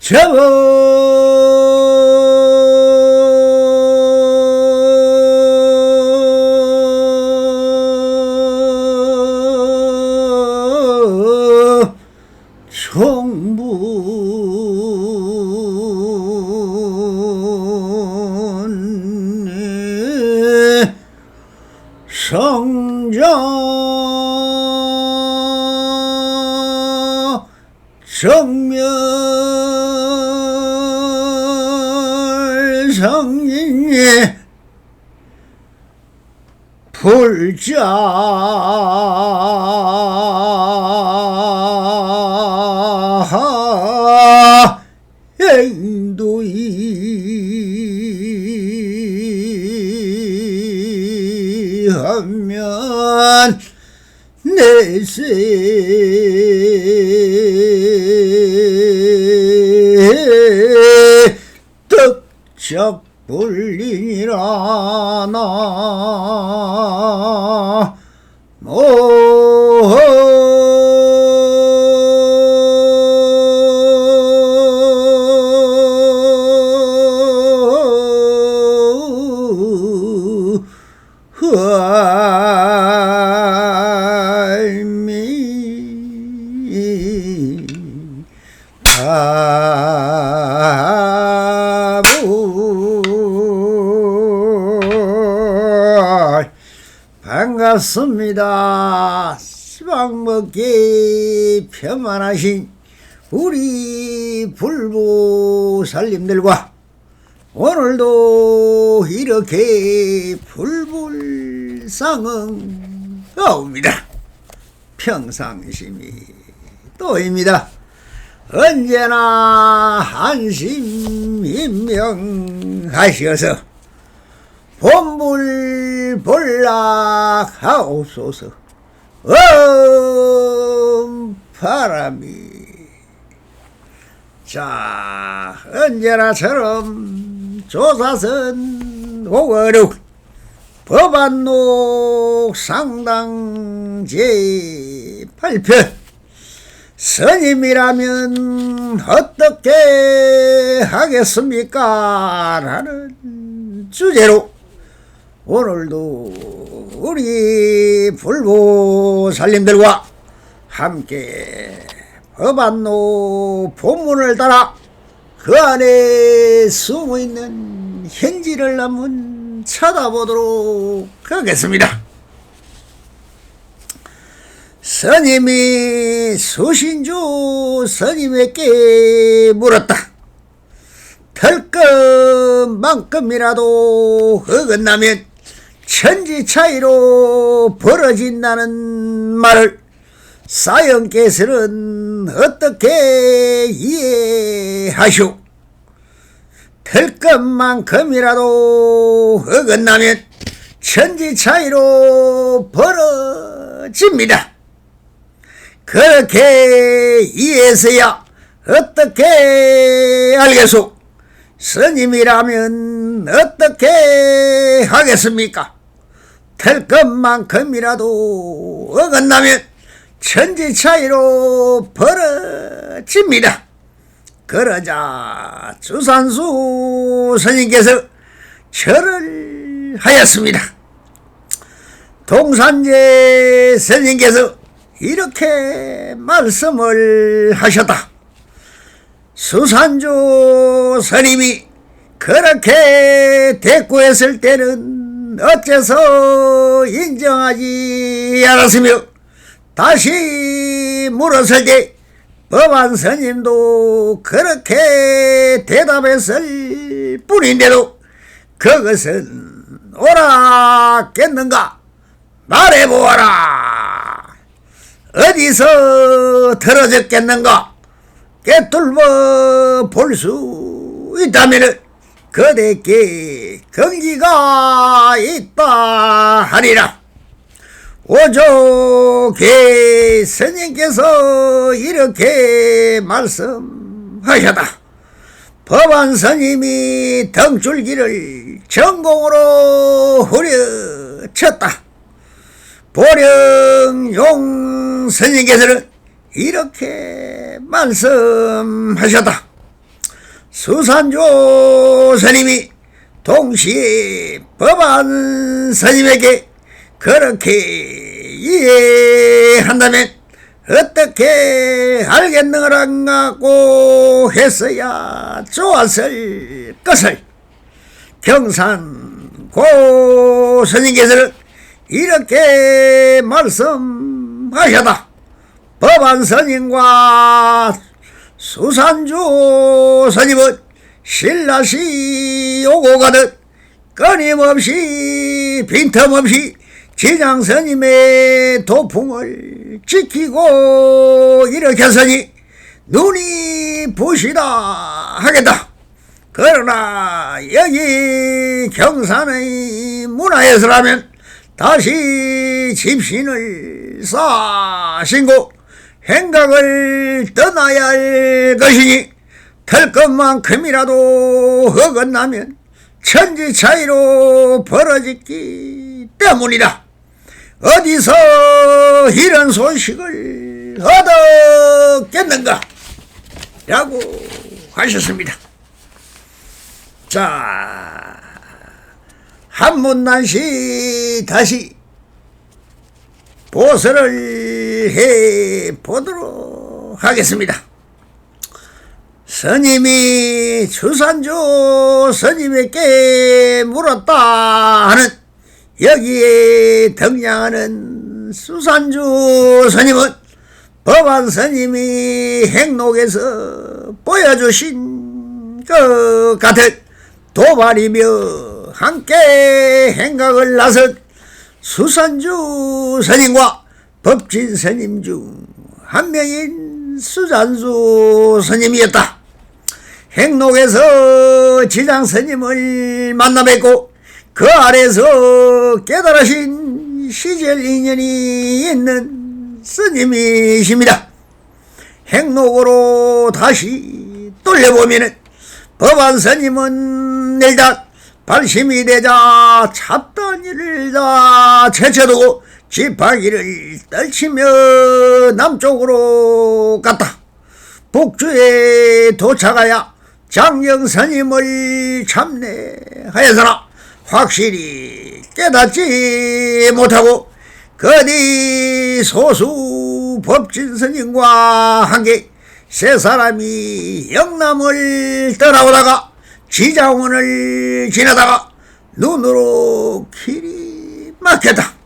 청문 성자 정멸성인이 불자 행도이 하면 내세 덕적 불리니라 나 반갑습니다. 시방 먹기 편만하신 우리 불보살님들과 오늘도 이렇게 불불상응하옵니다. 평상심이 또입니다. 언제나 한심인명하셔서 본불본락하옵소서. 바람이 자 언제나처럼 조사선 오거룩 법안록 상당제 발표 스님이라면 어떻게 하겠습니까? 라는 주제로 오늘도 우리 불보살님들과 함께 법안록 본문을 따라 그 안에 숨어있는 현지를 한번 쳐다보도록 하겠습니다. 스님이 수신주 스님에게 물었다. 털끝만큼이라도 어긋나면 천지 차이로 벌어진다는 말을 사형께서는 어떻게 이해하시오? 털끝만큼이라도 어긋나면 천지 차이로 벌어집니다. 그렇게 이해해서야 어떻게 알겠소? 스님이라면 어떻게 하겠습니까? 될 것만큼이라도 어긋나면 천지 차이로 벌어집니다. 그러자 주산수 스님께서 절을 하였습니다. 동산제 스님께서 이렇게 말씀을 하셨다. 수산주 스님이 그렇게 대꾸했을 때는 어째서 인정하지 않았으며 다시 물었을 때 법안 스님도 그렇게 대답했을 뿐인데도 그것은 옳았겠는가? 말해보아라. 어디서 들어졌겠는가? 깨뚫어 볼 수 있다면 그대께 경기가 있다 하리라. 오조계 스님께서 이렇게 말씀하셨다. 법안 스님이 등줄기를 전공으로 후려쳤다. 보령용 스님께서는 이렇게 말씀하셨다. 수산조 스님이 동시에 법안 스님에게 그렇게 이해한다면 어떻게 알겠는가고 했어야 좋았을 것을 경산고 스님께서는 이렇게 말씀하셨다. 법안 스님과 수산조 스님은 신라시 오고 가듯 끊임없이 빈틈없이 지장 스님의 도풍을 지키고 일으켰으니 눈이 부시다 하겠다. 그러나 여기 경산의 문화에서라면 다시 집신을 쌓으신고 행각을 떠나야 할 것이니 털 것만큼이라도 어긋나면 천지 차이로 벌어지기 때문이다. 어디서 이런 소식을 얻었겠는가? 라고 하셨습니다. 자, 한문난시 다시 보설을 해 보도록 하겠습니다. 스님이 주산조 스님에게 물었다 하는 여기에 등장하는 수산조 스님은 법안 스님이 행록에서 보여주신 것 같은 도발이며 함께 행각을 나선 수산조 스님과 법진 스님 중 한 명인 수산조 스님이었다. 행록에서 지장 스님을 만나 뵙고 그 아래서 깨달으신 시절 인연이 있는 스님이십니다. 행록으로 다시 돌려보면 법안 스님은 일단 발심이 되자 잡다니를 다 제쳐두고 지팡이를 떨치며 남쪽으로 갔다. 북주에 도착하여 장영 스님을 참례하였으나 확실히 깨닫지 못하고 거디 소수 법진 스님과 함께 세 사람이 영남을 떠나오다가 지장원을 지나다가 눈으로 길이 막혔다.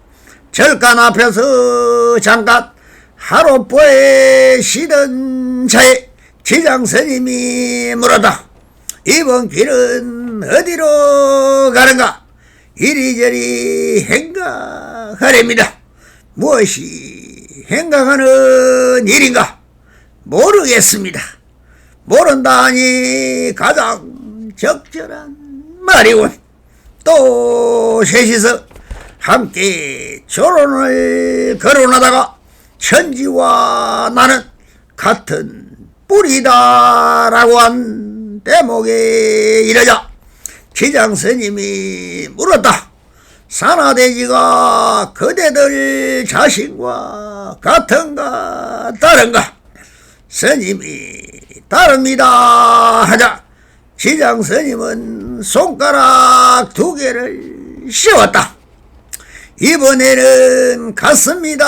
절간 앞에서 잠깐 하룻보에 쉬던 차에 지장 스님이 물었다. 이번 길은 어디로 가는가? 이리저리 행각하렵니다. 무엇이 행각하는 일인가? 모르겠습니다. 모른다니 가장 적절한 말이군. 또 셋이서 함께 조론을 거론하다가 천지와 나는 같은 뿌리다라고 한 대목에 이르자 지장 스님이 물었다. 산하대지가 그대들 자신과 같은가 다른가? 스님이 다릅니다 하자 지장 스님은 손가락 2개를 씌웠다. 이번에는 같습니다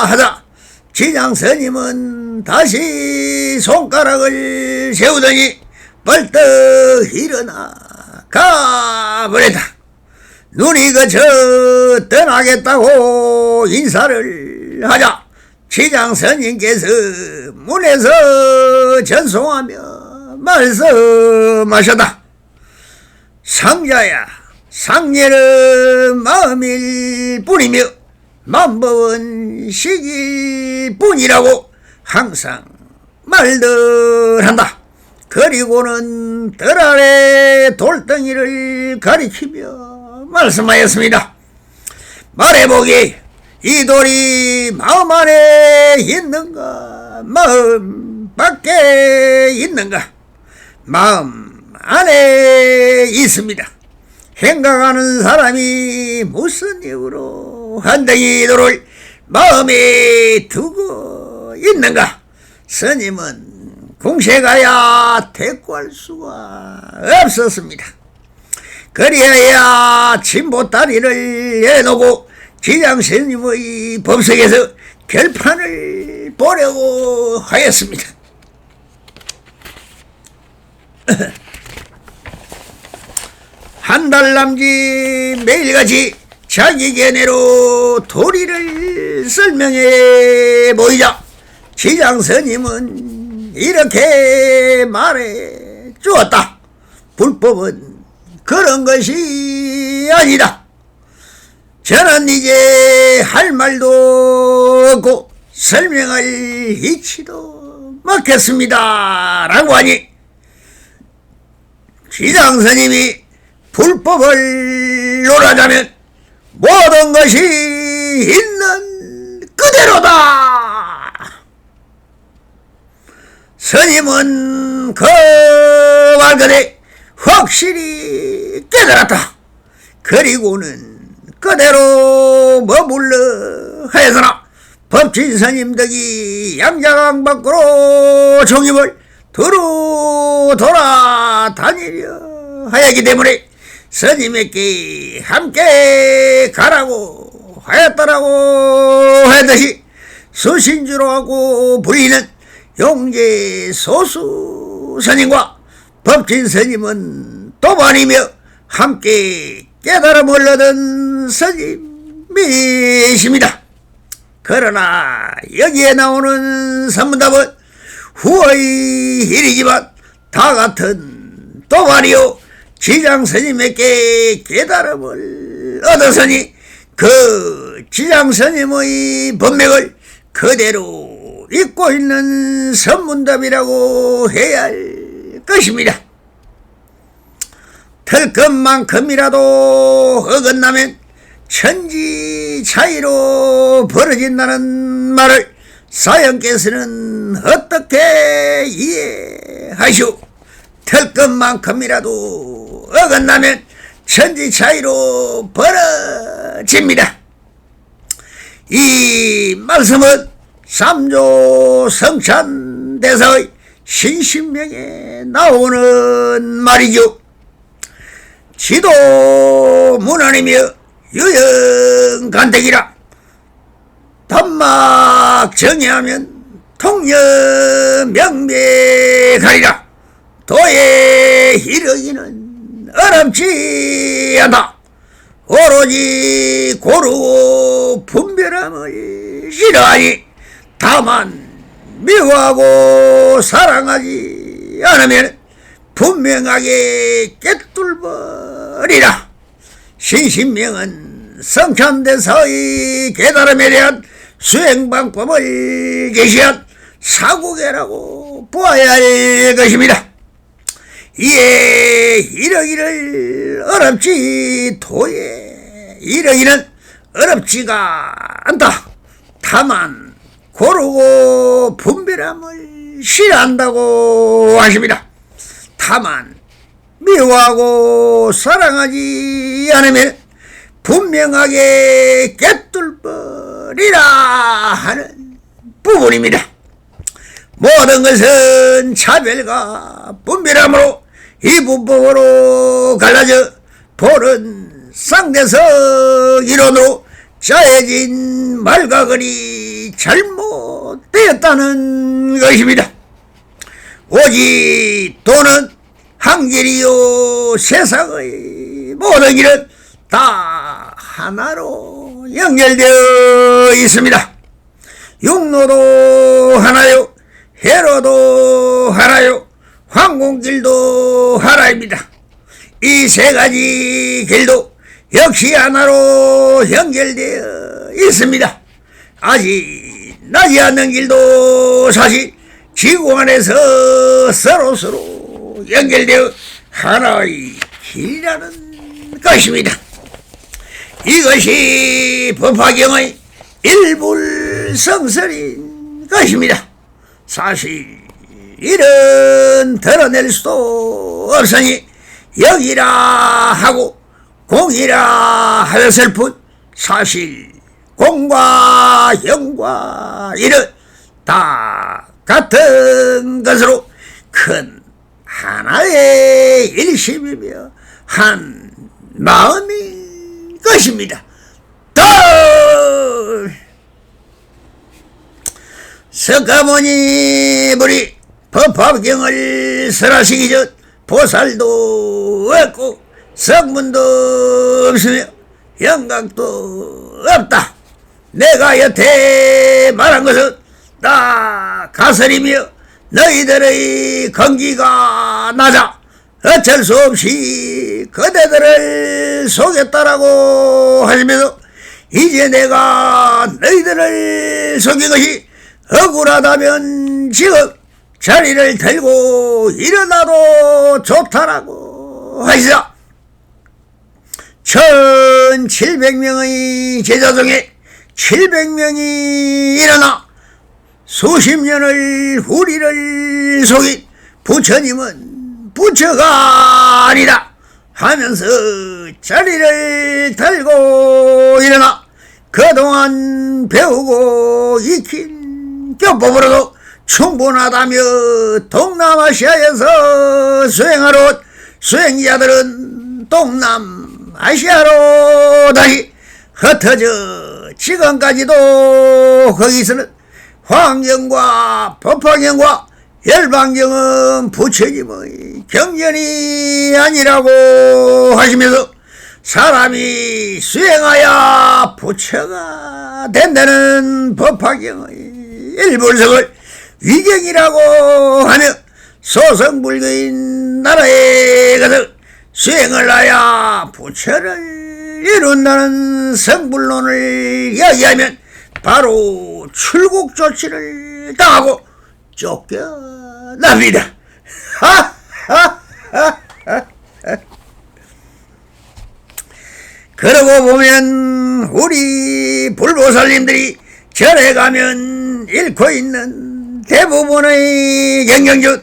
하자 지장 스님은 다시 손가락을 세우더니 벌떡 일어나 가버렸다. 눈이 그쳐 떠나겠다고 인사를 하자 지장 스님께서 문에서 전송하며 말씀하셨다. 상자야, 상례는 마음일 뿐이며 만법은 시기일 뿐이라고 항상 말들 한다. 그리고는 뜰 아래 돌덩이를 가리키며 말씀하였습니다. 말해보기, 이 돌이 마음 안에 있는가 마음 밖에 있는가? 마음 안에 있습니다. 행각하는 사람이 무슨 이유로 한 덩이 돌을 마음에 두고 있는가? 스님은 궁색하야 대꾸할 수가 없었습니다. 그리하여 진보다리를 내놓고 지장스님의 법석에서 결판을 보려고 하였습니다. 한 달 남짓 매일같이 자기 견해로 도리를 설명해 보이자 지장스님은 이렇게 말해 주었다. 불법은 그런 것이 아니다. 저는 이제 할 말도 없고 설명할 이치도 먹겠습니다 라고 하니 지장스님이 불법을 논하자면 모든 것이 있는 그대로다. 스님은 그 말그대 확실히 깨달았다. 그리고는 그대로 머물러 하였으나 법진 스님 덕이 양자강 밖으로 종입을 두루 돌아다니려 하였기 때문에 스님에게 함께 가라고 하였다라고 하듯이 수신주로 하고 불리는 용재 소수 스님과 법진 스님은 도반이며 함께 깨달음을 얻은 스님이십니다. 그러나 여기에 나오는 선문답은 후의 일이지만 다 같은 도반이요 지장스님에게 깨달음을 얻었으니 그 지장스님의 법맥을 그대로 읽고 있는 선문답이라고 해야 할 것입니다. 틀 것만큼이라도 어긋나면 천지 차이로 벌어진다는 말을 사형께서는 어떻게 이해하시오? 틀 것만큼이라도 어긋나면 천지 차이로 벌어집니다. 이 말씀은 삼조 성찬대사의 신신명에 나오는 말이죠. 지도 문안이며 유영간택이라 단막 정의하면 통념명백하리라. 도에 이르기는 어렵지 않다. 오로지 고르고 분별함을 싫어하니 다만 미워하고 사랑하지 않으면 분명하게 꿰뚫버리라. 신신명은 성찬대사의 깨달음에 대한 수행방법을 제시한 사고계라고 보아야 할 것입니다. 이에 이러기를 어렵지 도에 이러기는 어렵지가 않다. 다만 고르고 분별함을 싫어한다고 하십니다. 다만 미워하고 사랑하지 않으면 분명하게 꿰뚫버리라 하는 부분입니다. 모든 것은 차별과 분별함으로 이분법으로 갈라져 보는 상대성 이론으로 짜여진 말가거리 잘못되었다는 것입니다. 오직 도는 한길이요 세상의 모든 길은 다 하나로 연결되어 있습니다. 육로도 하나요, 해로도 하나요, 황공길도 하나입니다. 이 세 가지 길도 역시 하나로 연결되어 있습니다. 아직 나지 않는 길도 사실 지구 안에서 서로 연결되어 하나의 길이라는 것입니다. 이것이 법화경의 일불성설인 것입니다. 사실 이는 드러낼 수도 없으니 영이라 하고 공이라 하였을 뿐 사실 공과 영과 이는 다 같은 것으로 큰 하나의 일심이며 한 마음인 것입니다. 석가모니 불이 법화경을 설하시기 전 보살도 없고 성문도 없으며 영각도 없다. 내가 여태 말한 것은 다 가설이며 너희들의 건기가 낮아 어쩔 수 없이 그대들을 속였다라고 하시면서 이제 내가 너희들을 속인 것이 억울하다면 지금 자리를 들고 일어나도 좋다라고 하시자 1700명의 제자 중에 700명이 일어나 수십 년을 우리를 속인 부처님은 부처가 아니다 하면서 자리를 들고 일어나 그동안 배우고 익힌 교법으로도 충분하다며 동남아시아에서 수행하러 온 수행자들은 동남아시아로 다시 흩어져 지금까지도 거기서는 화엄경과 법화경과 열반경은 부처님의 경전이 아니라고 하시면서 사람이 수행하여 부처가 된다는 법화경의 일불석을 위경이라고 하며 소성불교인 나라에 가서 수행을 하여 부처를 이룬다는 성불론을 이야기하면 바로 출국 조치를 당하고 쫓겨납니다. 그러고 보면 우리 불보살님들이 절에 가면 읽고 있는 대부분의 경경 중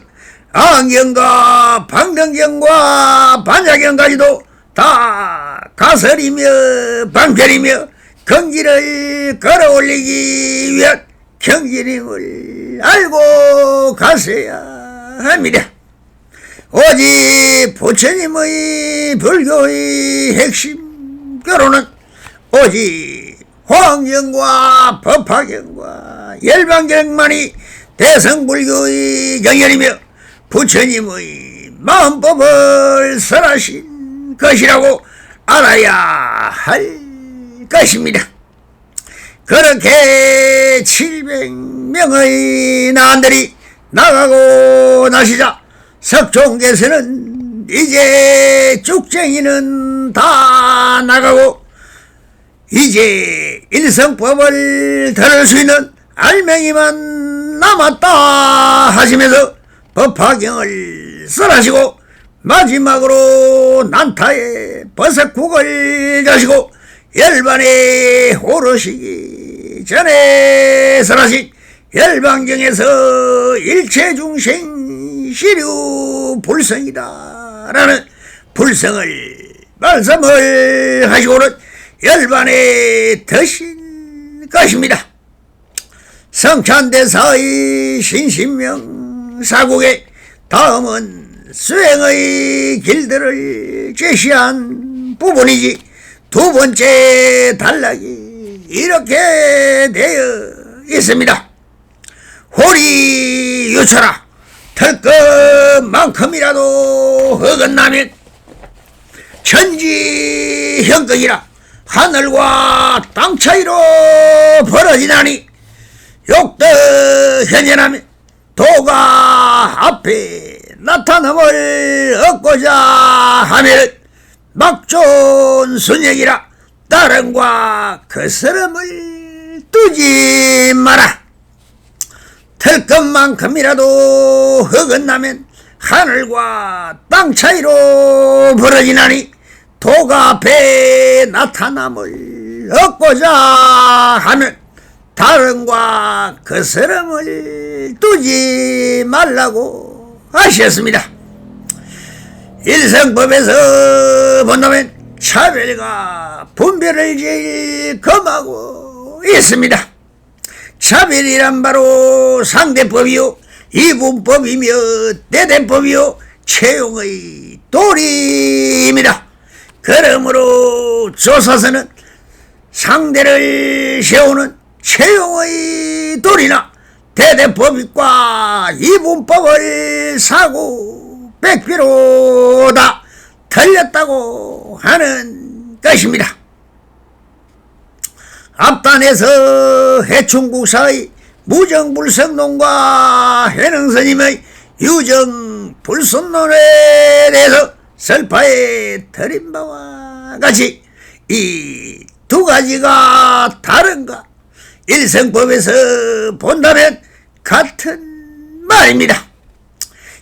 아항경과 방등경과 반야경까지도 다 가설이며 방편이며 경기를 걸어올리기 위한 경기임을 알고 가셔야 합니다. 오직 부처님의 불교의 핵심 교로는 오직 화엄경과 법화경과 열반경만이 대성불교의 경전이며 부처님의 마음법을 설하신 것이라고 알아야 할 것입니다. 그렇게 700명의 나안들이 나가고 나시자 석종께서는 이제 쭉쟁이는 다 나가고 이제 일성법을 들을 수 있는 알맹이만 남았다 하시면서 법화경을 설하시고 마지막으로 난타에 버섯국을 자시고 열반에 오르시기 전에 설하신 열반경에서 일체중생 시류 불성이다 라는 불성을 말씀을 하시고는 열반에 드신 것입니다. 성찬대사의 신신명 사국의 다음은 수행의 길들을 제시한 부분이지 두 번째 단락이 이렇게 되어 있습니다. 홀이 유철아 털 것만큼이라도 어긋나면 천지형극이라 하늘과 땅 차이로 벌어지나니 욕도 현현하면 도가 앞에 나타남을 얻고자 하면 막존 순역이라 다른과 거스름을 두지 마라. 털 것만큼이라도 어긋나면 하늘과 땅 차이로 벌어지나니 도가 앞에 나타남을 얻고자 하면 다른과 거스름을 두지 말라고 하셨습니다. 일성법에서 본다면 차별과 분별을 제일 금하고 있습니다. 차별이란 바로 상대법이요 이분법이며 대대법이요 채용의 도리입니다. 그러므로 조사서는 상대를 세우는 채용의 도리나 대대법익과 이분법을 사고 백비로 다 틀렸다고 하는 것입니다. 앞단에서 해충국사의 무정불성론과 해능스님의 유정불순론에 대해서 설파에 드린 바와 같이 이 두 가지가 다른가 일성법에서 본다면 같은 말입니다.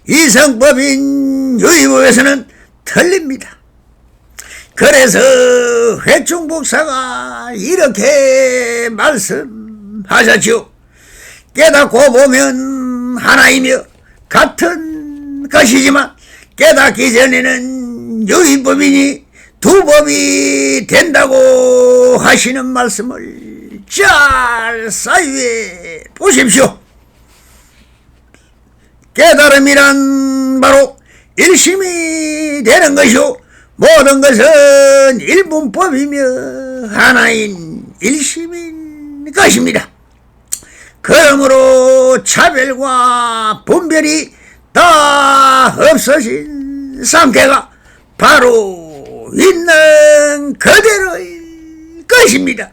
이성법인 유의법에서는 틀립니다. 그래서 회충복사가 이렇게 말씀하셨죠. 깨닫고 보면 하나이며 같은 것이지만 깨닫기 전에는 유의법이니 두 법이 된다고 하시는 말씀을 잘 사유해 보십시오. 깨달음이란 바로 일심이 되는 것이요 모든 것은 일분법이며 하나인 일심인 것입니다. 그러므로 차별과 분별이 다 없어진 상태가 바로 있는 그대로의 것입니다.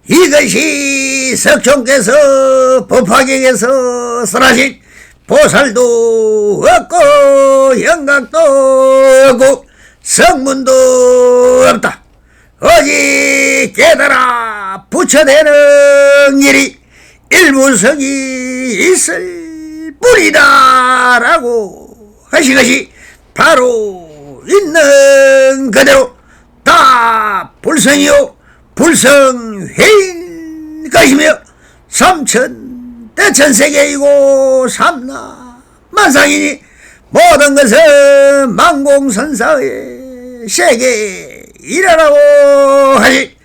이것이 석촌께서 법화경에서 설하신 보살도 없고 영각도 없고 성문도 없다. 오직 깨달아 부처되는 일이 일무성이 있을 뿐이다 라고 하신 것이 바로 있는 그대로 다 불성이요 불성회인 것이며 삼천 대천세계이고 삼나 만상이니 모든 것은 만공선사의 세계이라고 하시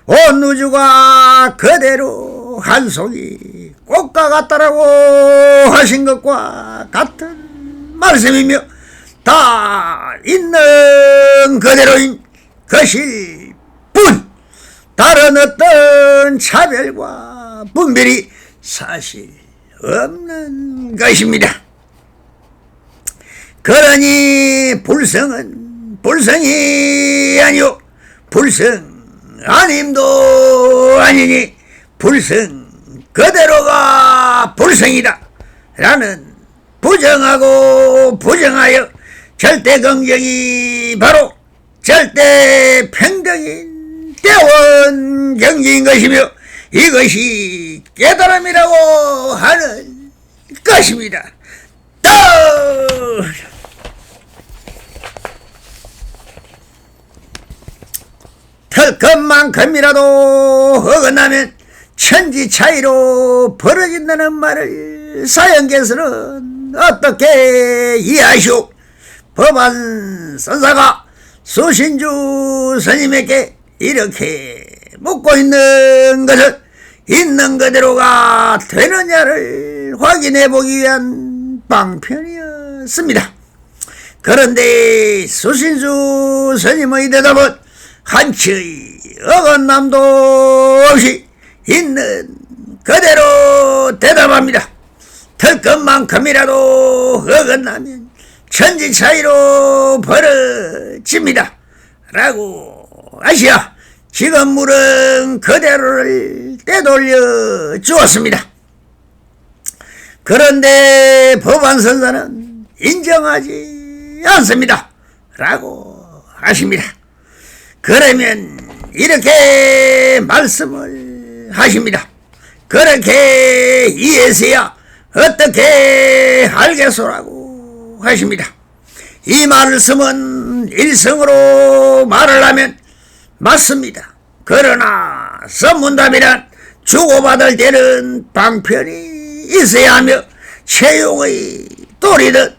온 우주가 그대로 한 송이 꽃과 같다라고 하신 것과 같은 말씀이며 다 있는 그대로인 것일 뿐 다른 어떤 차별과 분별이 사실 없는 것입니다. 그러니 불성은 불성이 아니요 불성 아님도 아니니 불성 그대로가 불성이다 라는 부정하고 부정하여 절대 긍정이 바로 절대 평등인 대원 경지인 것이며 이것이 깨달음이라고 하는 것입니다. 털것만큼이라도 어긋나면 천지 차이로 벌어진다는 말을 사형께서는 어떻게 이해하시오? 법안 선사가 수신주 스님에게 이렇게 묻고 있는 것은 있는 그대로가 되느냐를 확인해 보기 위한 방편이었습니다. 그런데 수신주 스님의 대답은 한치의 어긋남도 없이 있는 그대로 대답합니다. 털것만큼이라도 어긋나면 천지 차이로 벌어집니다 라고 하시야 지금 물은 그대로를 떼돌려 주었습니다. 그런데 법안선사는 인정하지 않습니다 라고 하십니다. 그러면 이렇게 말씀을 하십니다. 그렇게 이해해서야 어떻게 알겠소라고 하십니다. 이 말씀은 일성으로 말을 하면 맞습니다. 그러나 선문답이란 주고받을 때는 방편이 있어야 하며 채용의 도리든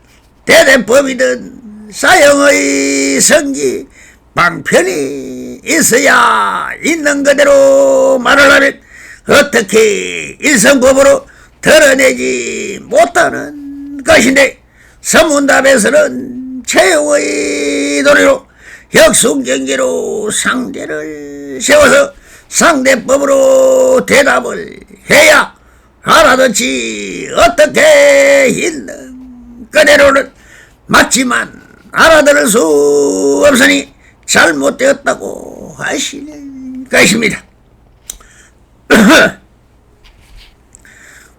대대법이든 사형의 성기 방편이 있어야 있는 그대로 말을 하면 어떻게 일성법으로 드러내지 못하는 것인데 서문답에서는 최후의 도리로 역순경계로 상대를 세워서 상대법으로 대답을 해야 알아듣지 어떻게 있는 그대로는 맞지만 알아들을 수 없으니 잘못되었다고 하시는 것입니다.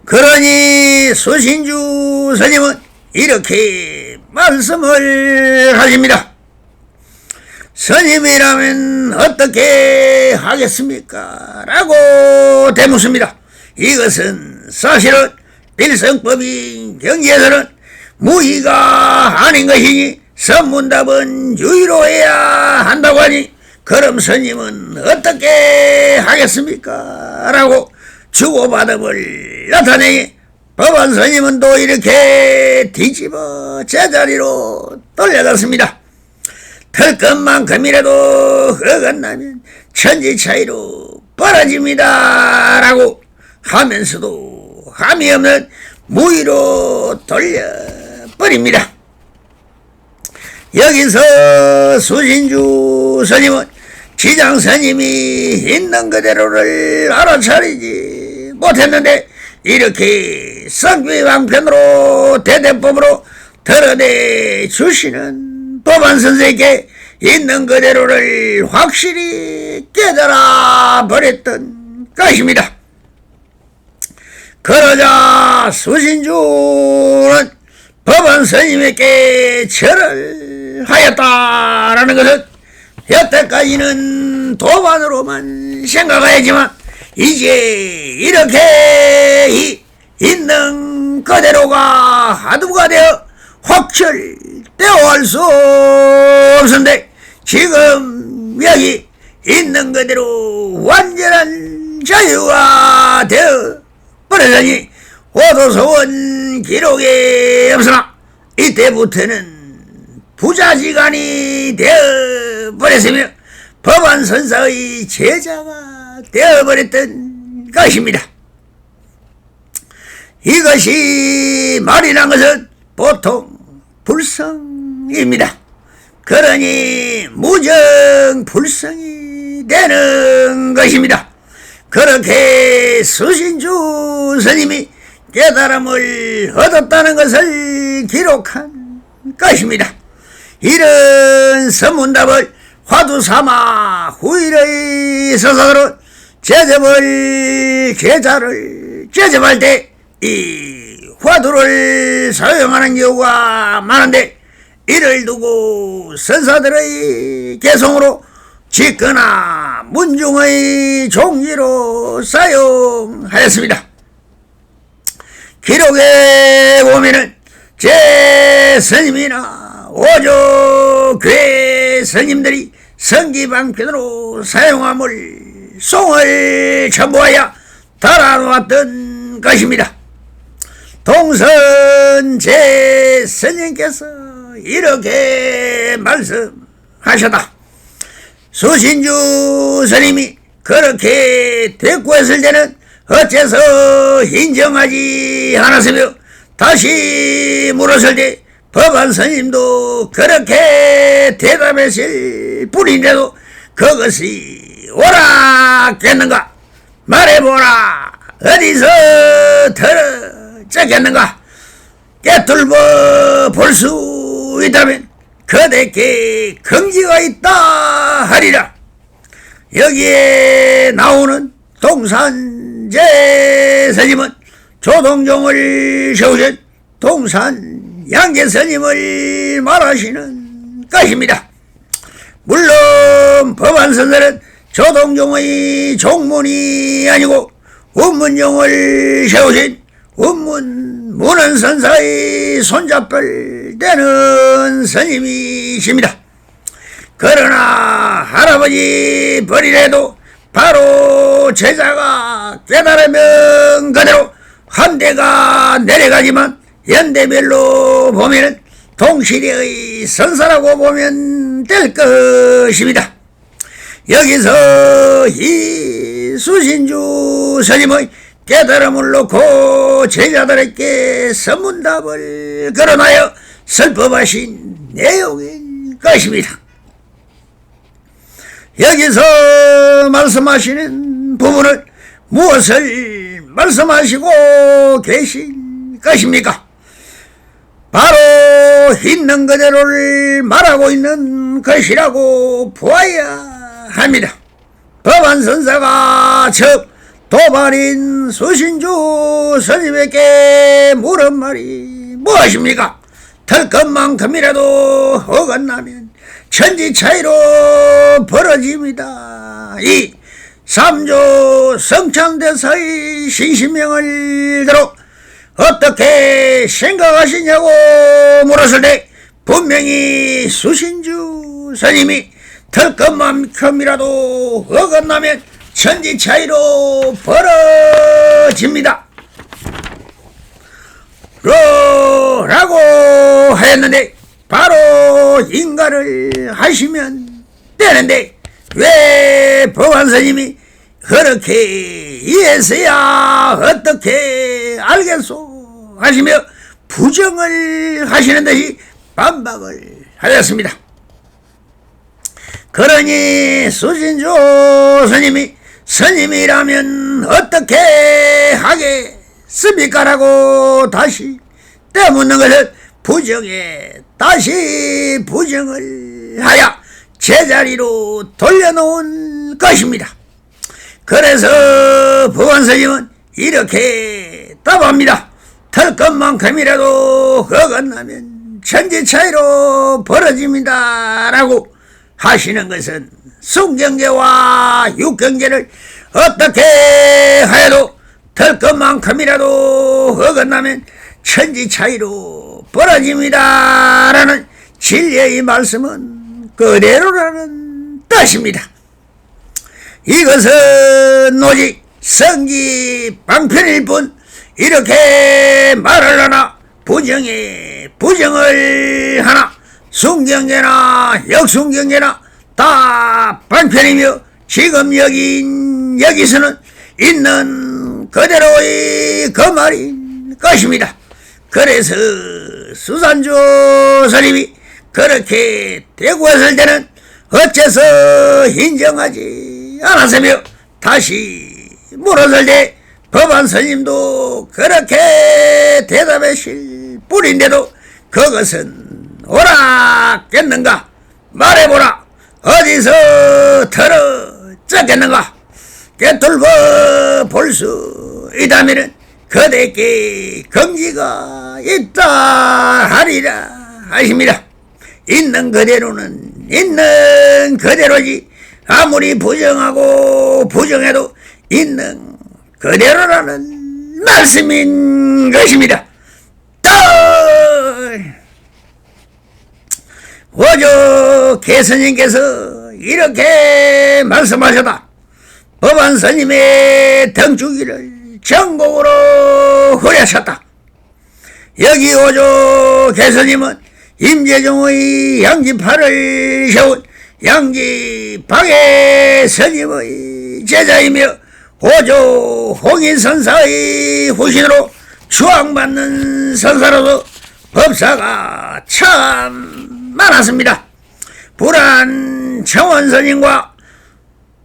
그러니 수신주 스님은 이렇게 말씀을 하십니다. 스님이라면 어떻게 하겠습니까? 라고 대묻습니다. 이것은 사실은 필성법인 경지에서는 무의가 아닌 것이니 선문답은 유의로 해야 한다고 하니 그럼 스님은 어떻게 하겠습니까? 라고 주고받음을 나타내니 법안 스님은 또 이렇게 뒤집어 제자리로 돌려갔습니다. 털 것만큼이라도 어긋나면 천지 차이로 벌어집니다. 라고 하면서도 함이 없는 무의로 돌려버립니다. 여기서 수신주 스님은 지장 스님이 있는 그대로를 알아차리지 못했는데 이렇게 성귀방편으로 대대법으로 드러내 주시는 법안 선생에게 있는 그대로를 확실히 깨달아 버렸던 것입니다. 그러자 수신주는 법안 스님에게 절을 하였다라는 것은 여태까지는 도반으로만 생각하였지만 이제 이렇게 있는 그대로가 하두가 되어 확철되어 할 수 없는데 지금 여기 있는 그대로 완전한 자유가 되어 버려서니 오도서원 기록에 없으나 이때부터는 부자지간이 되어버렸으며 법안선사의 제자가 되어버렸던 것입니다. 이것이 말이란 것은 보통 불성입니다. 그러니 무정 불성이 되는 것입니다. 그렇게 수신주 스님이 깨달음을 얻었다는 것을 기록한 것입니다. 이런 선문답을 화두삼아 후일의 서사들은 제자를 제접할 때 이 화두를 사용하는 경우가 많은데 이를 두고 선사들의 개성으로 짓거나 문중의 종지로 사용하였습니다. 기록에 보면은 제 스님이나 오조 교회 스님들이 성기방편으로 사용함을 송을 첨부하여 달아놓았던 것입니다. 동선 제 스님께서 이렇게 말씀하셨다. 수신주 스님이 그렇게 대꾸했을 때는 어째서 인정하지 않았으며 다시 물었을 때 법안 스님도 그렇게 대답했을 뿐인데도 그것이 옳았겠는가? 말해보라. 어디서 들어졌겠는가? 깨뚫어 볼 수 있다면 그대께 긍지가 있다 하리라. 여기에 나오는 동산제 스님은 조동종을 세우신 동산 양재 스님을 말하시는 것입니다. 물론 법안선설은 조동종의 종문이 아니고 운문종을 세우신 문헌선사의 손잡을 되는 스님이십니다. 그러나 할아버지 벌이라도 바로 제자가 깨달으면 그대로 한 대가 내려가지만 연대별로 보면 동시대의 선사라고 보면 될 것입니다. 여기서 이 수신주 스님의 깨달음을 놓고 제자들에게 선문답을 거론하여 설법하신 내용인 것입니다. 여기서 말씀하시는 부분을 무엇을 말씀하시고 계신 것입니까? 바로 있는 그대로를 말하고 있는 것이라고 보아야 합니다. 법안선사가 즉 도발인 수신주 스님에게 물은 말이 무엇입니까? 털 것만큼이라도 어긋나면 천지 차이로 벌어집니다. 이 삼조 성찬대사의 신신명을 들어 어떻게 생각하시냐고 물었을 때 분명히 수신주 스님이 털 것만큼이라도 어긋나면 천지 차이로 벌어집니다. 라고 하였는데 바로 인가를 하시면 되는데 왜 법안스님이 그렇게 이해해서야 어떻게 알겠소 하시며 부정을 하시는 듯이 반박을 하였습니다. 그러니 수신조 스님이 스님이라면 어떻게 하겠습니까? 라고 다시 때묻는 것을 부정에 다시 부정을 하여 제자리로 돌려놓은 것입니다. 그래서 법안스님은 이렇게 답합니다. 털 것만큼이라도 어긋나면 천지 차이로 벌어집니다. 라고 하시는 것은 순경계와 육경계를 어떻게 하여도 털 것만큼이라도 어긋나면 천지 차이로 벌어집니다. 라는 진리의 말씀은 그대로라는 뜻입니다. 이것은 오직 성기 방편일 뿐 이렇게 말을 하나 부정에 부정을 하나 순경계나 역순경계나 다 방편이며 지금 여기서는 있는 그대로의 그 말인 것입니다. 그래서 수산조 스님이 그렇게 대구했을 때는 어째서 인정하지 않았으며 다시 물었을 때 법안 스님도 그렇게 대답하실 뿐인데도 그것은 옳았겠는가? 말해보라. 어디서 털어졌겠는가? 깨뚫어 볼 수 있다면 그대께 긍지가 있다 하리라 하십니다. 있는 그대로는 있는 그대로지 아무리 부정하고 부정해도 있는 그대로라는 말씀인 것입니다. 오조 개스님께서 이렇게 말씀하셨다. 법안 스님의 등주기를 전곡으로 후려쳤다. 여기 오조 개스님은 임재종의 양지파를 세운 양지방해 스님의 제자이며 오조 홍인선사의 후신으로 추앙받는 선사로도 법사가 참 많았습니다. 불안 청원스님과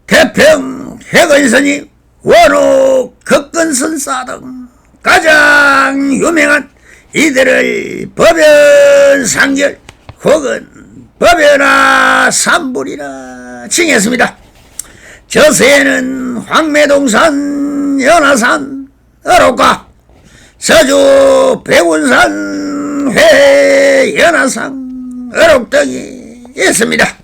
태평 해건스님, 원호 극근선사 등 가장 유명한 이들을 법연상결 혹은 법연화 삼불이라 칭했습니다. 저세에는 황매동산, 연화산, 어록과 서주 백운산, 회, 연화산, 어록 등이 있습니다.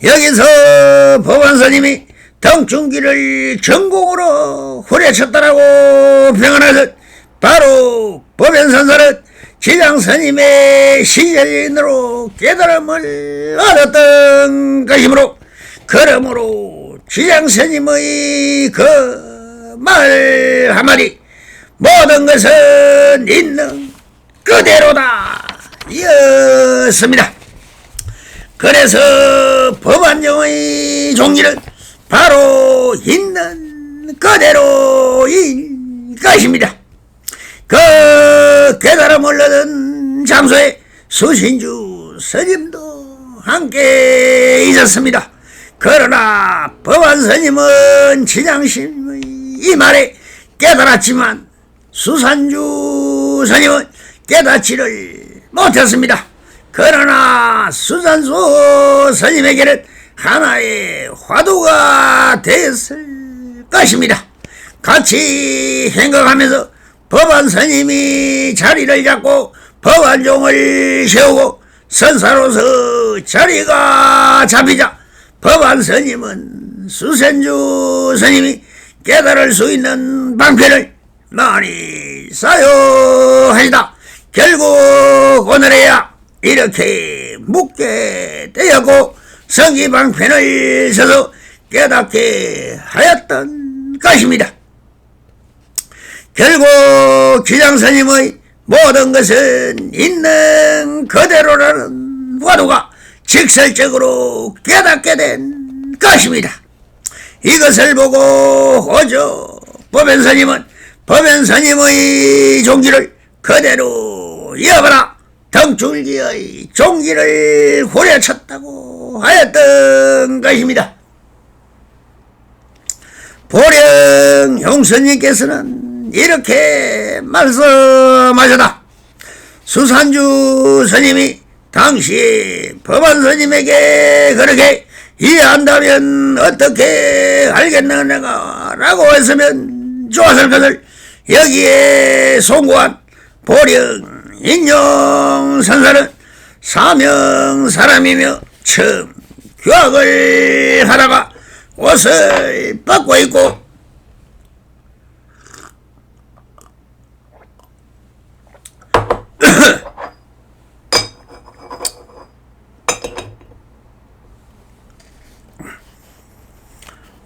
여기서 법안스님이 등중기를 전공으로 후려쳤다라고 평언하듯 바로 법연선사는 지장스님의 시절인으로 깨달음을 얻었던 것이므로 그러므로 지장스님의 그 말 한마디 모든 것은 있는 그대로다 였습니다. 그래서 법안정의 종기를 바로 있는 그대로인 것입니다. 그 깨달음을 얻은 장소에 수신주 스님도 함께 있었습니다. 그러나 법안 스님은 지장심의 이 말에 깨달았지만 수산주 스님은 깨닫지를 못했습니다. 그러나 수산수 스님에게는 하나의 화두가 됐을 것입니다. 같이 행각하면서 법안 스님이 자리를 잡고 법안종을 세우고 선사로서 자리가 잡히자 법안 스님은 수산주 스님이 깨달을 수 있는 방편을 많이 사용하시다 결국 오늘에야 이렇게 묻게 되었고 성기방편을 써서 깨닫게 하였던 것입니다. 결국 기장스님의 모든 것은 있는 그대로라는 화두가 직설적으로 깨닫게 된 것입니다. 이것을 보고 호조 법연스님은 법연스님의 종기를 그대로 이어봐라 등줄기의 종기를 후려쳤다고 하였던 것입니다. 보령 용스님께서는 이렇게 말씀하셨다. 수산주 스님이 당시 법안 스님에게 그렇게 이해한다면 어떻게 알겠느냐가 라고 했으면 좋았을 것을 여기에 송구한 보령 인용 선사는 사명 사람이며 처음 교학을 하다가 옷을 벗고 있고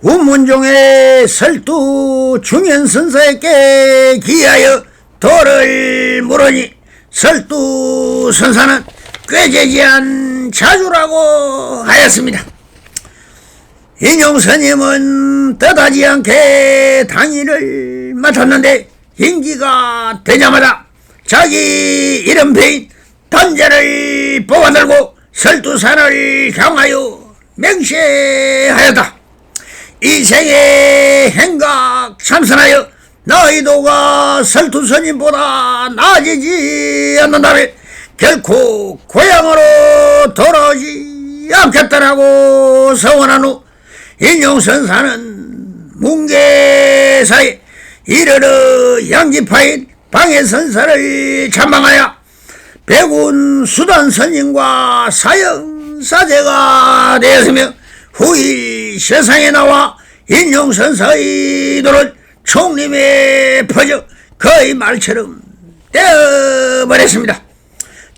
운문종의 설두 중현선사에게 기하여 도를 물으니 설두 선사는 꾀재지한 자주라고 하였습니다. 인용스님은 뜻하지 않게 당일을 맡았는데 임기가 되자마자 자기 이름표인 단자를 뽑아들고 설두산을 향하여 맹세하였다. 이 생에 행각 참선하여 나이도가 설두스님보다 나아지지 않는다면 결코 고향으로 돌아오지 않겠다라고 서원한 후 인용선사는 문계사에 이르러 양지파인 방해선사를 참방하여 백운 수단선님과 사형사제가 되었으며 후일 세상에 나와 인용선사의 도를 총림에 퍼져 거의 말처럼 되어버렸습니다.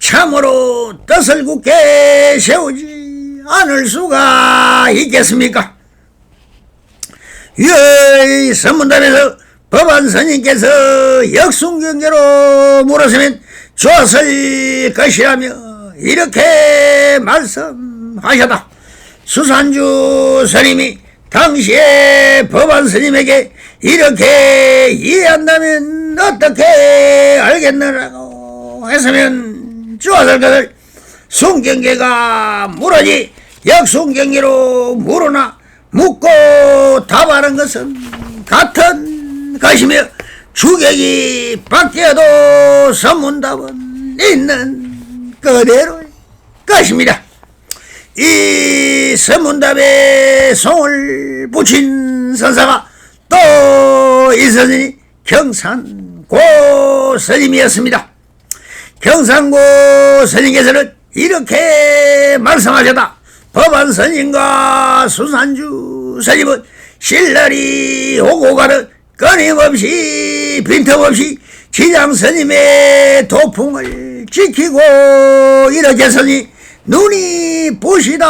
참으로 뜻을 굳게 세우지 않을 수가 있겠습니까? 이 선문답에서 법안 스님께서 역순경계로 물었으면 좋았을 것이라며 이렇게 말씀하셨다. 수산주 스님이 당시에 법안 스님에게 이렇게 이해한다면 어떻게 알겠느라고 했으면 좋았을 것을 순경계가 물으니 역순경계로 물으나 묻고 답하는 것은 같은 것이며 주객이 바뀌어도 선문답은 있는 그대로의 것입니다. 이 선문답에 송을 붙인 선사가 또 있으니 경산고 스님이었습니다. 경산고 스님께서는 이렇게 말씀하셨다. 법안 스님과 수산주 스님은 신날이 오고 가는 끊임없이 빈틈없이 지장 스님의 도풍을 지키고 이렇게 서니 눈이 부시다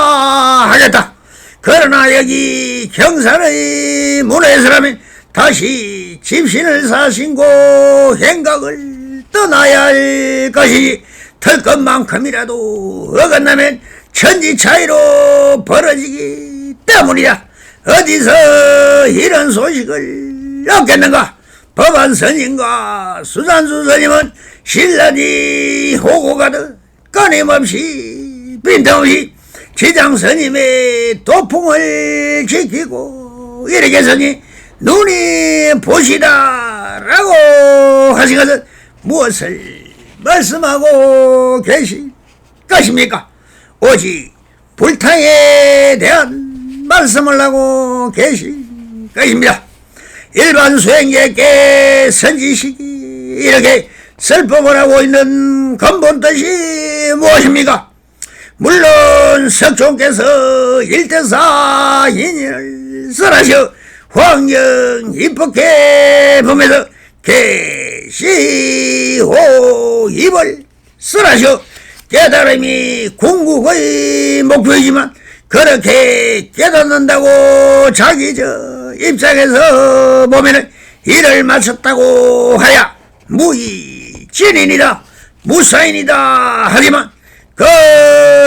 하겠다. 그러나 여기 경산의 문에서라면 다시 집신을 사신고 행각을 떠나야 할 것이지 털 것만큼이라도 어긋나면 천지 차이로 벌어지기 때문이다. 어디서 이런 소식을 얻겠는가? 법안 스님과 수산수 스님은 신라니 호고 가득 끊임없이 빈틈없이 지장 스님의 도풍을 지키고 이렇게서니 눈이 보시다라고 하신 것은 무엇을 말씀하고 계신 것입니까? 오직 불타에 대한 말씀을 하고 계신 것입니다. 일반 수행자에게 선지식이 이렇게 설법을 하고 있는 근본 뜻이 무엇입니까? 물론 석종께서 일대사 인연을 설하셔 황경 입법계 범에서 계시호 입을 설하셔 깨달음이 궁극의 목표이지만 그렇게 깨닫는다고 자기 입장에서 보면은 일을 마쳤다고 하야 무의진인이다 무사인이다 하지만 그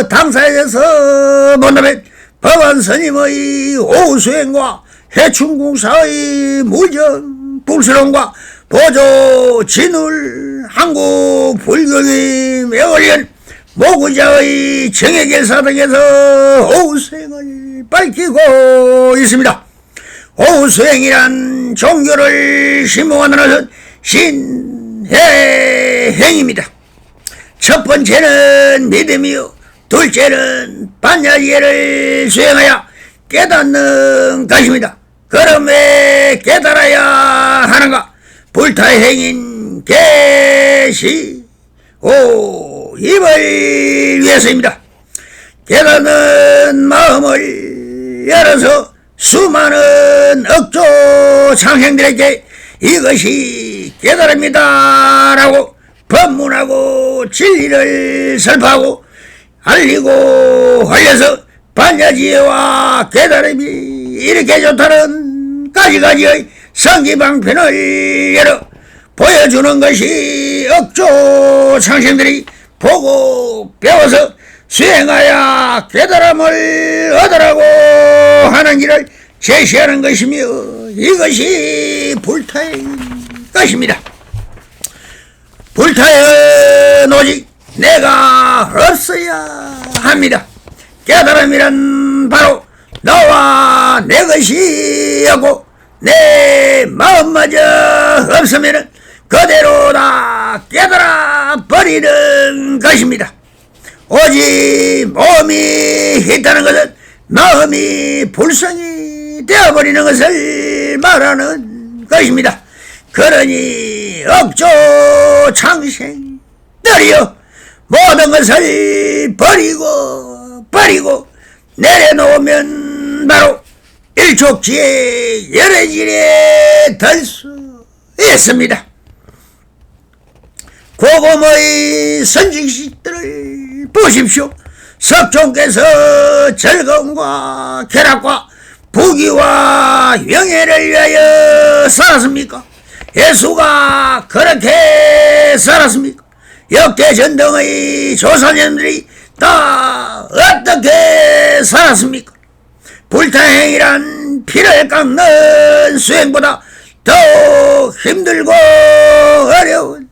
당사에서 본다면 법안 스님의 오수행과 해충공사의 무정 불수론과 보조 진울 한국 불교의 매월련 모구자의 정액일사 등에서 오수행을 밝히고 있습니다. 오수행이란 종교를 심호하는 것은 신해행입니다. 첫 번째는 믿음이요 둘째는 반야지혜를 수행하여 깨닫는 것입니다. 그럼 왜 깨달아야 하는가? 불타행인 계시 오입을 위해서입니다. 깨닫는 마음을 열어서 수많은 억조 창생들에게 이것이 깨달음이다 라고 법문하고 진리를 설파하고 알리고 알려서 반야지혜와 깨달음이 이렇게 좋다는 가지가지의 성기방편을 열어 보여주는 것이 억조 창생들이 보고 배워서 수행하여 깨달음을 얻으라고 하는 길을 제시하는 것이며 이것이 불타의 것입니다. 불타의 오직 내가 없어야 합니다. 깨달음이란 바로 너와 내 것이었고 내 마음마저 없으면 그대로 다 깨달아 버리는 것입니다. 오직 몸이 있다는 것은 마음이 불성이 되어버리는 것을 말하는 것입니다. 그러니 억조 창생들이여 모든 것을 버리고 내려놓으면 바로 일촉지에 열애질에 들 수 있습니다. 고금의 선지식들을 보십시오. 석종께서 즐거움과 쾌락과 부귀와 명예를 위하여 살았습니까? 예수가 그렇게 살았습니까? 역대 전등의 조상님들이 다 어떻게 살았습니까? 불타행이란 피를 깎는 수행보다 더 힘들고 어려운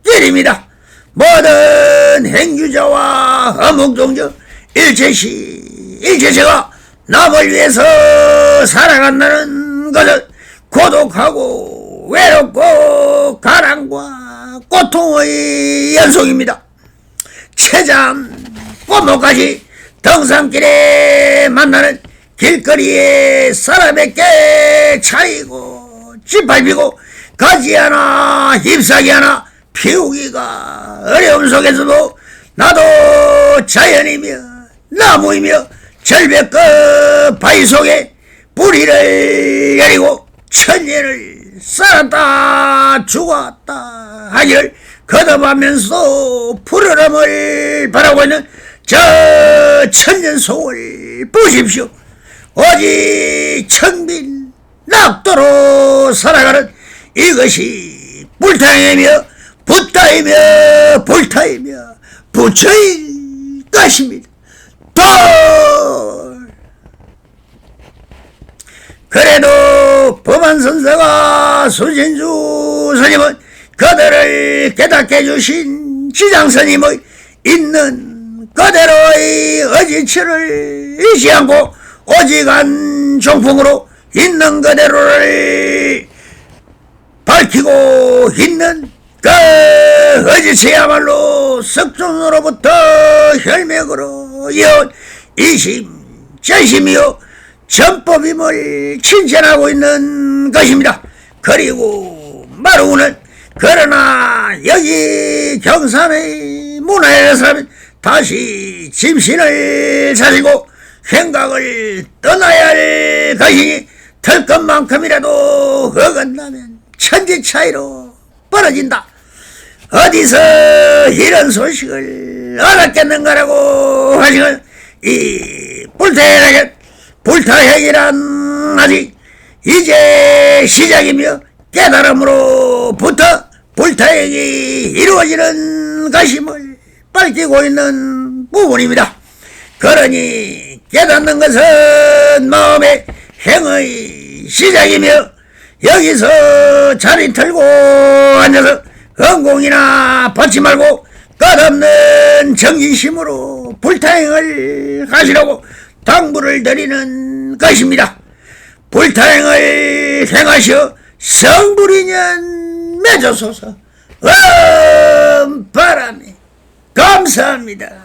길입니다. 모든 행주자와 어묵종자 일체시가 남을 위해서 살아간다는 것은 고독하고 외롭고 가난과 고통의 연속입니다. 최장 꽃목까지 등산길에 만나는 길거리에 사람에게 차이고 짓밟히고 가지 하나 잎사귀 하나 피우기가 어려운 속에서도 나도 자연이며 나무이며 절벽 바위 속에 뿌리를 내리고 천년을 살았다 죽었다 하기를 거듭하면서 푸르름을 바라고 있는 저 천년송을 보십시오. 오직 천빈 낙도로 살아가는 이것이 불타이며 불타이며 부처일 것입니다. 돌 그래도 법안선사가 수진주 스님은 그들을 깨닫게 해주신 지장스님의 있는 그대로의 의지치를 잃지 않고 오직한 종풍으로 있는 그대로를 밝히고 있는 그 의지치야말로 석존으로부터 혈맥으로 이어온 이심전심이요 전법임을 칭찬하고 있는 것입니다. 그리고 마루는 그러나 여기 경산의 문화에서는 다시 짐신을 사시고 생각을 떠나야 할 것이니 들 것만큼이라도 어긋나면 천지 차이로 벌어진다. 어디서 이런 소식을 알았겠는가라고 하시는 이 불타핵이란 아직 이제 시작이며 깨달음으로부터 불타핵이 이루어지는 것임을 밝히고 있는 부분입니다. 그러니 깨닫는 것은 마음의 행의 시작이며 여기서 자리 틀고 앉아서 엉공이나 받지 말고 끝없는 정진심으로 불타행을 하시라고 당부를 드리는 것입니다. 불타행을 행하시어 성불인연 맺어소서. 바람이 감사합니다.